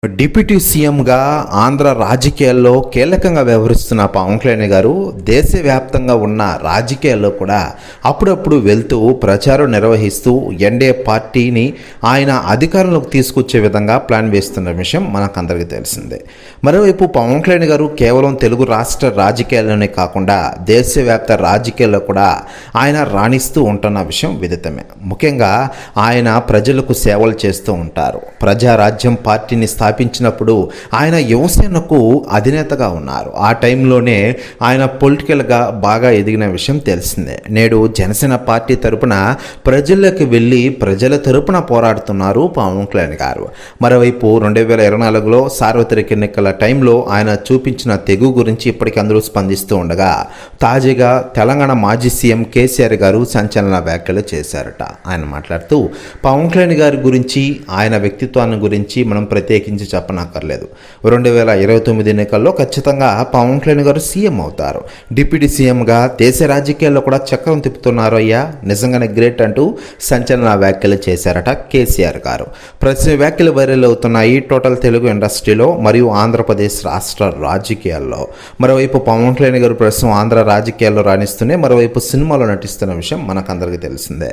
Deputy సీఎంగా ఆంధ్ర రాజకీయాల్లో కీలకంగా వ్యవహరిస్తున్న పవన్ కళ్యాణ్ గారు దేశవ్యాప్తంగా ఉన్న రాజకీయాల్లో కూడా అప్పుడప్పుడు వెళ్తూ ప్రచారం నిర్వహిస్తూ ఎన్డీఏ పార్టీని ఆయన అధికారంలోకి తీసుకొచ్చే విధంగా ప్లాన్ వేస్తున్న విషయం మనకందరికీ తెలిసిందే. మరోవైపు పవన్ కళ్యాణ్ గారు కేవలం తెలుగు రాష్ట్ర రాజకీయాల్లోనే కాకుండా దేశవ్యాప్త రాజకీయాల్లో కూడా ఆయన రాణిస్తూ ఉంటున్న విషయం విదితమే. ముఖ్యంగా ఆయన ప్రజలకు సేవలు చేస్తూ ఉంటారు. ప్రజారాజ్యం పార్టీని స్థాపించినప్పుడు ఆయన యువసేనకు అధినేతగా ఉన్నారు. ఆ టైంలోనే ఆయన పొలిటికల్గా బాగా ఎదిగిన విషయం తెలిసిందే. నేడు జనసేన పార్టీ తరపున ప్రజల్లోకి వెళ్ళి ప్రజల తరపున పోరాడుతున్నారు పవన్ కళ్యాణ్ గారు. మరోవైపు 2024లో సార్వత్రిక ఎన్నికల టైంలో ఆయన చూపించిన తెగు గురించి ఇప్పటికీ అందరూ స్పందిస్తూ ఉండగా తాజాగా తెలంగాణ మాజీ సీఎం కేసీఆర్ గారు సంచలన వ్యాఖ్యలు చేశారట. ఆయన మాట్లాడుతూ పవన్ కళ్యాణ్ గారి గురించి, ఆయన వ్యక్తిత్వాన్ని గురించి మనం ప్రత్యేకించి చెప్పనక్కర్లేదు. 2029 ఎన్నికల్లో ఖచ్చితంగా పవన్ కళ్యాణ్ గారు సీఎం అవుతారు. డిప్యూటీ సీఎంగా దేశ రాజకీయాల్లో కూడా చక్రం తిప్పుతున్నారు అయ్యా, నిజంగానే గ్రేట్ అంటూ సంచలన వ్యాఖ్యలు చేశారట కేసీఆర్ గారు. ప్రతి వ్యాఖ్యలు వైరల్ అవుతున్నాయి టోటల్ తెలుగు ఇండస్ట్రీలో మరియు ఆంధ్రప్రదేశ్ రాష్ట్ర రాజకీయాల్లో. మరోవైపు పవన్ కళ్యాణ్ గారు ప్రస్తుతం ఆంధ్ర రాజకీయాల్లో రాణిస్తూనే మరోవైపు సినిమాలో నటిస్తున్న విషయం మనకందరికీ తెలిసిందే.